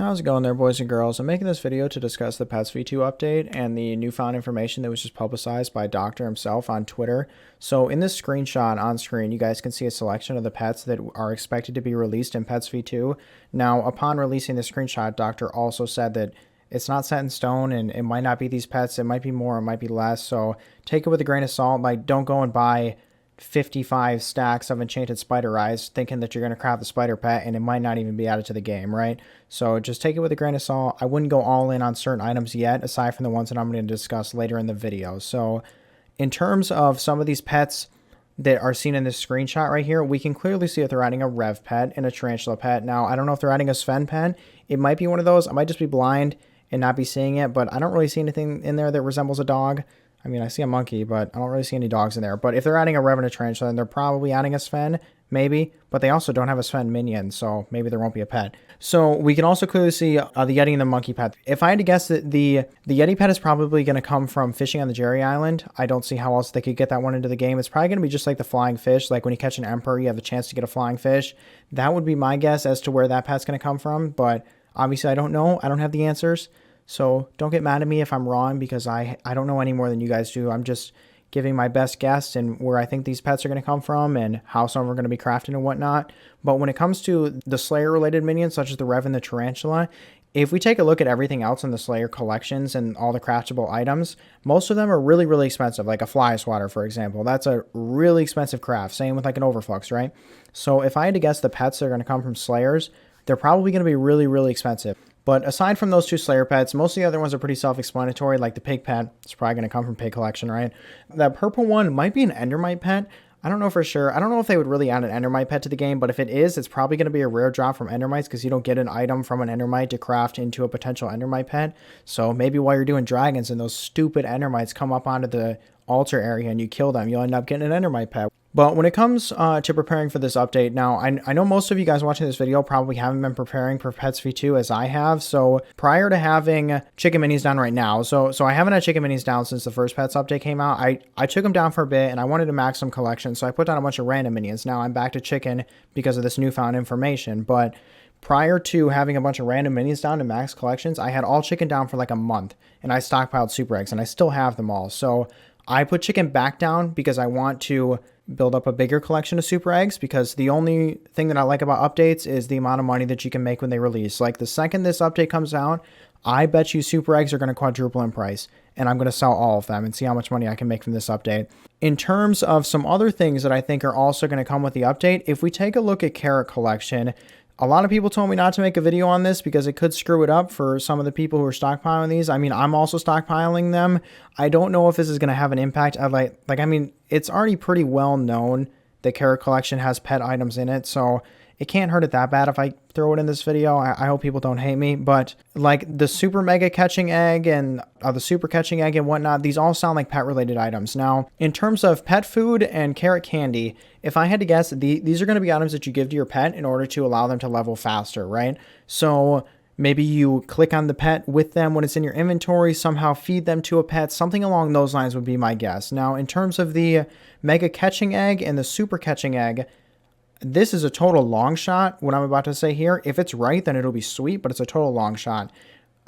How's it going there, boys and girls? I'm making this video to discuss the Pets v2 update and the newfound information that was just publicized by Doctor himself on Twitter. So in this screenshot on screen, you guys can see a selection of the pets that are expected to be released in Pets v2. Now, upon releasing the screenshot, Doctor also said that it's not set in stone and it might not be these pets. It might be more, it might be less. So take it with a grain of salt. Like, don't go and buy 55 stacks of enchanted spider eyes thinking that you're going to craft the spider pet and it might not even be added to the game, right? So just take it with a grain of salt. I wouldn't go all in on certain items yet, aside from the ones that I'm going to discuss later in the video. So in terms of some of these pets that are seen in this screenshot right here, we can clearly see that they're adding a rev pet and a tarantula pet. Now, I don't know if they're adding a Sven pet. It might be one of those. I might just be blind and not be seeing it, but I don't really see anything in there that resembles a dog. I mean, I see a monkey, but I don't really see any dogs in there. But if they're adding a rev and a tarantula, then they're probably adding a Sven, maybe. But they also don't have a Sven minion, so maybe there won't be a pet. So we can also clearly see the Yeti and the monkey pet. If I had to guess, that the Yeti pet is probably going to come from fishing on the Jerry Island. I don't see how else they could get that one into the game. It's probably going to be just like the flying fish. Like when you catch an emperor, you have a chance to get a flying fish. That would be my guess as to where that pet's going to come from. But obviously, I don't know. I don't have the answers. So don't get mad at me if I'm wrong, because I don't know any more than you guys do. I'm just giving my best guess and where I think these pets are going to come from and how some are going to be crafted and whatnot. But when it comes to the Slayer related minions, such as the Rev and the Tarantula, if we take a look at everything else in the Slayer collections and all the craftable items, most of them are really, really expensive. Like a Fly Swatter, for example. That's a really expensive craft. Same with like an Overflux, right? So if I had to guess the pets that are going to come from Slayers, they're probably going to be really, really expensive. But aside from those two Slayer pets, most of the other ones are pretty self-explanatory, like the pig pet. It's probably going to come from pig collection, right? That purple one might be an endermite pet. I don't know for sure. I don't know if they would really add an endermite pet to the game, but if it is, it's probably going to be a rare drop from endermites because you don't get an item from an endermite to craft into a potential endermite pet. So maybe while you're doing dragons and those stupid endermites come up onto the altar area and you kill them, you'll end up getting an endermite pet. But when it comes to preparing for this update, now I know most of you guys watching this video probably haven't been preparing for Pets v2 as I have. So prior to having chicken minis down right now, so I haven't had chicken minis down since the first Pets update came out. I took them down for a bit and I wanted to max some collection, so I put down a bunch of random minions. Now I'm back to chicken because of this newfound information, but prior to having a bunch of random minis down to max collections, I had all chicken down for like a month and I stockpiled super eggs and I still have them all. So I put chicken back down because I want to build up a bigger collection of super eggs, because the only thing that I like about updates is the amount of money that you can make when they release. Like the second this update comes out, I bet you super eggs are going to quadruple in price and I'm going to sell all of them and see how much money I can make from this update. In terms of some other things that I think are also going to come with the update, if we take a look at carrot collection, a lot of people told me not to make a video on this because it could screw it up for some of the people who are stockpiling these. I mean, I'm also stockpiling them. I don't know if this is going to have an impact. I mean, it's already pretty well known that carrot collection has pet items in it, so it can't hurt it that bad if I throw it in this video. I hope people don't hate me, but like the super mega catching egg and the super catching egg and whatnot, these all sound like pet related items. Now, in terms of pet food and carrot candy, if I had to guess, these are going to be items that you give to your pet in order to allow them to level faster, right? So maybe you click on the pet with them when it's in your inventory, somehow feed them to a pet, something along those lines would be my guess. Now, in terms of the mega catching egg and the super catching egg, this is a total long shot, what I'm about to say here. If it's right, then it'll be sweet, but it's a total long shot.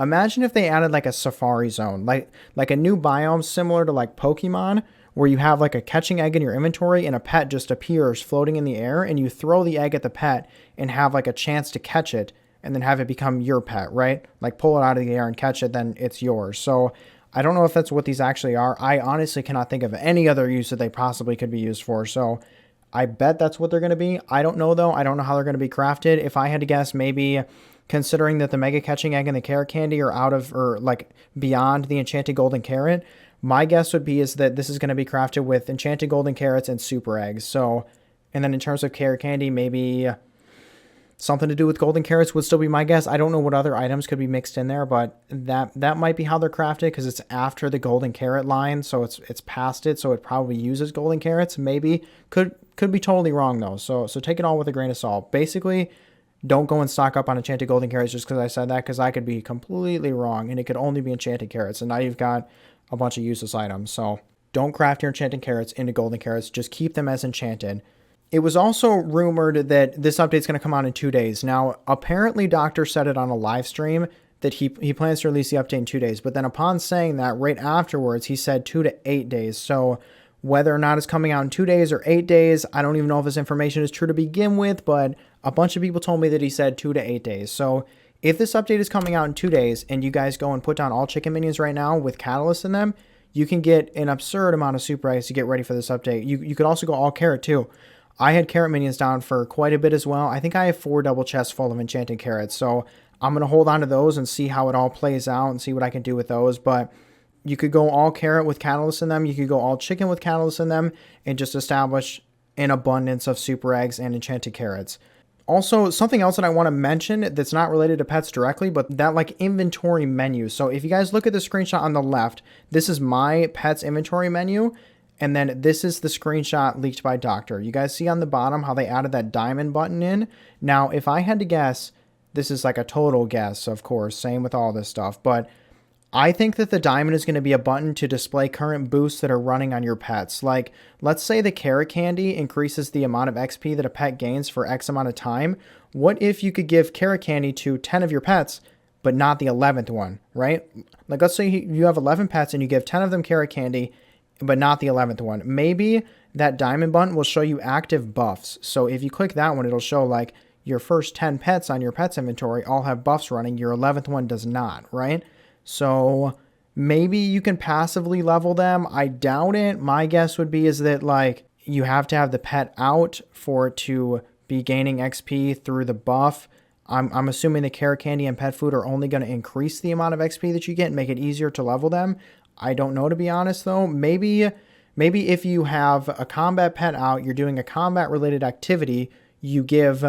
Imagine if they added like a safari zone, like a new biome similar to like Pokemon, where you have like a catching egg in your inventory and a pet just appears floating in the air and you throw the egg at the pet and have like a chance to catch it and then have it become your pet, right? Like pull it out of the air and catch it, then it's yours. So I don't know if that's what these actually are. I honestly cannot think of any other use that they possibly could be used for. So I bet that's what they're going to be. I don't know though. I don't know how they're going to be crafted. If I had to guess, maybe considering that the mega catching egg and the carrot candy are out of, or like beyond the enchanted golden carrot, my guess would be is that this is going to be crafted with enchanted golden carrots and super eggs. So, and then in terms of carrot candy, maybe something to do with golden carrots would still be my guess. I don't know what other items could be mixed in there, but that might be how they're crafted because it's after the golden carrot line, so it's past it, so it probably uses golden carrots. Maybe could be totally wrong though. So take it all with a grain of salt. Basically, don't go and stock up on enchanted golden carrots just because I said that, because I could be completely wrong and it could only be enchanted carrots, and now you've got a bunch of useless items. So don't craft your enchanted carrots into golden carrots. Just keep them as enchanted. it was also rumored that this update's going to come out in 2 days. Now, apparently Doctor said it on a live stream that he plans to release the update in 2 days. But then upon saying that, right afterwards, he said 2 to 8 days. So whether or not it's coming out in 2 days or 8 days, I don't even know if this information is true to begin with, but a bunch of people told me that he said 2 to 8 days. So if this update is coming out in 2 days and you guys go and put down all chicken minions right now with catalyst in them, you can get an absurd amount of super eggs to get ready for this update. You could also go all carrot too. I had carrot minions down for quite a bit as well. I think I have 4 double chests full of enchanted carrots. So I'm going to hold on to those and see how it all plays out and see what I can do with those. But you could go all carrot with catalyst in them. You could go all chicken with catalyst in them and just establish an abundance of super eggs and enchanted carrots. Also, something else that I want to mention that's not related to pets directly, but that like inventory menu. So if you guys look at the screenshot on the left, this is my pet's inventory menu. And then this is the screenshot leaked by Doctor. You guys see on the bottom how they added that diamond button in? Now, if I had to guess, this is like a total guess, of course, same with all this stuff, but I think that the diamond is going to be a button to display current boosts that are running on your pets. Like, let's say the carrot candy increases the amount of XP that a pet gains for X amount of time. What if you could give carrot candy to 10 of your pets, but not the 11th one, right? Like, let's say you have 11 pets and you give 10 of them carrot candy, but not the 11th one. Maybe that diamond button will show you active buffs. So if you click that one, it'll show like your first 10 pets on your pets inventory all have buffs running. Your 11th one does not, right? So maybe you can passively level them. I doubt it. My guess would be is that like you have to have the pet out for it to be gaining XP through the buff. I'm assuming the carrot candy and pet food are only going to increase the amount of XP that you get and make it easier to level them. I don't know, to be honest, though. Maybe if you have a combat pet out, you're doing a combat related activity, you give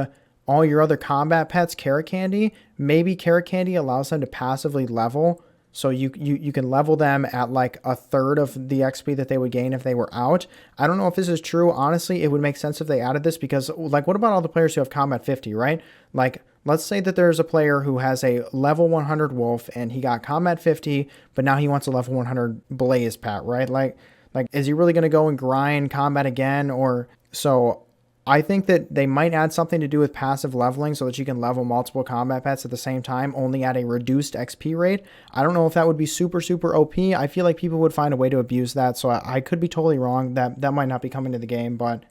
all your other combat pets carrot candy. Maybe carrot candy allows them to passively level. So you can level them at like a third of the XP that they would gain if they were out. I don't know if this is true. Honestly, it would make sense if they added this because like, what about all the players who have combat 50, right? Like, let's say that there's a player who has a level 100 wolf and he got combat 50, but now he wants a level 100 blaze pet, right? Like, is he really going to go and grind combat again? Or so I think that they might add something to do with passive leveling so that you can level multiple combat pets at the same time, only at a reduced XP rate. I don't know if that would be super, super OP. I feel like people would find a way to abuse that, so I could be totally wrong. That might not be coming to the game, but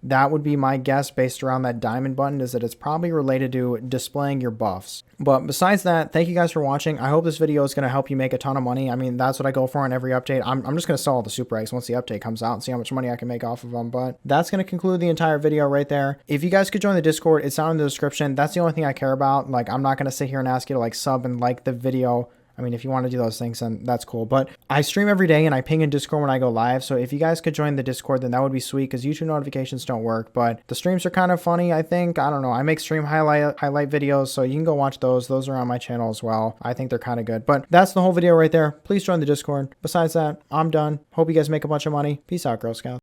that would be my guess based around that diamond button, is that it's probably related to displaying your buffs. But besides that, thank you guys for watching. I hope this video is going to help you make a ton of money. I mean, that's what I go for on every update. I'm just going to sell all the super eggs once the update comes out and see how much money I can make off of them. But that's going to conclude the entire video right there. If you guys could join the Discord, it's down in the description. That's the only thing I care about. Like, I'm not going to sit here and ask you to like sub and like the video. I mean, if you want to do those things, then that's cool. But I stream every day and I ping in Discord when I go live. So if you guys could join the Discord, then that would be sweet because YouTube notifications don't work. But the streams are kind of funny, I think. I don't know. I make stream highlight videos, so you can go watch those. Those are on my channel as well. I think they're kind of good. But that's the whole video right there. Please join the Discord. Besides that, I'm done. Hope you guys make a bunch of money. Peace out, Girl Scouts.